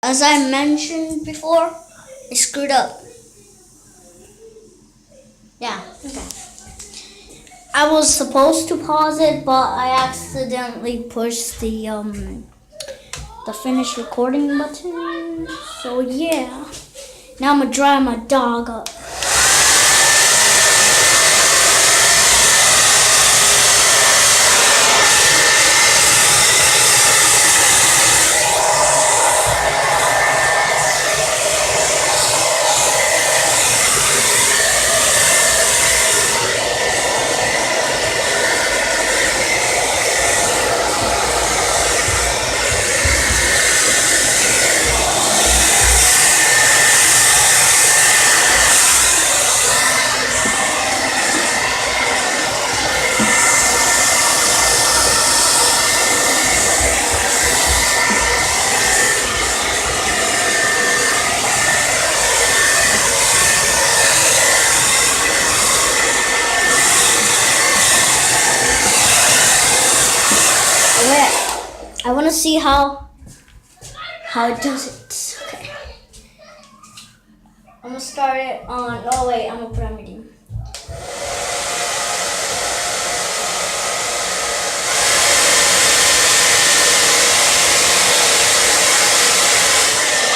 As I mentioned before, I screwed up. Yeah, okay. I was supposed to pause it, but I accidentally pushed the finish recording button. So yeah. Now I'm gonna dry my dog up. I want to see how it does it. Okay. I'm gonna start it on. Oh wait, I'm gonna put on medium.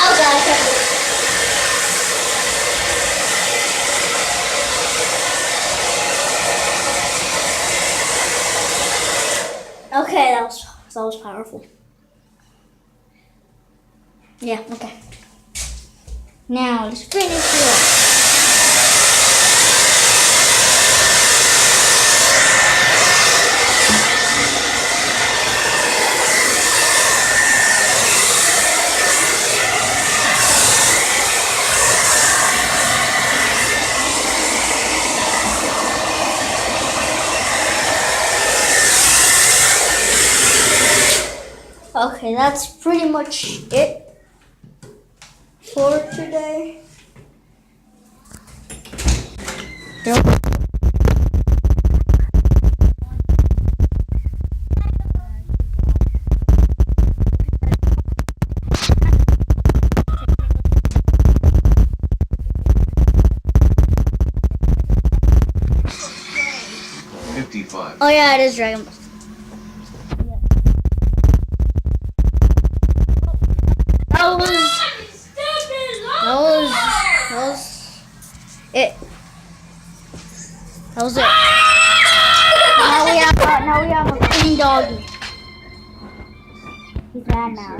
Oh god, I can't do it. Okay, that was powerful. Yeah, okay. Now let's finish it. Okay, that's pretty much it for today. Oh yeah, it is Dragon Ball. That was it. That was it. Now we have a clean doggy. He's mad now.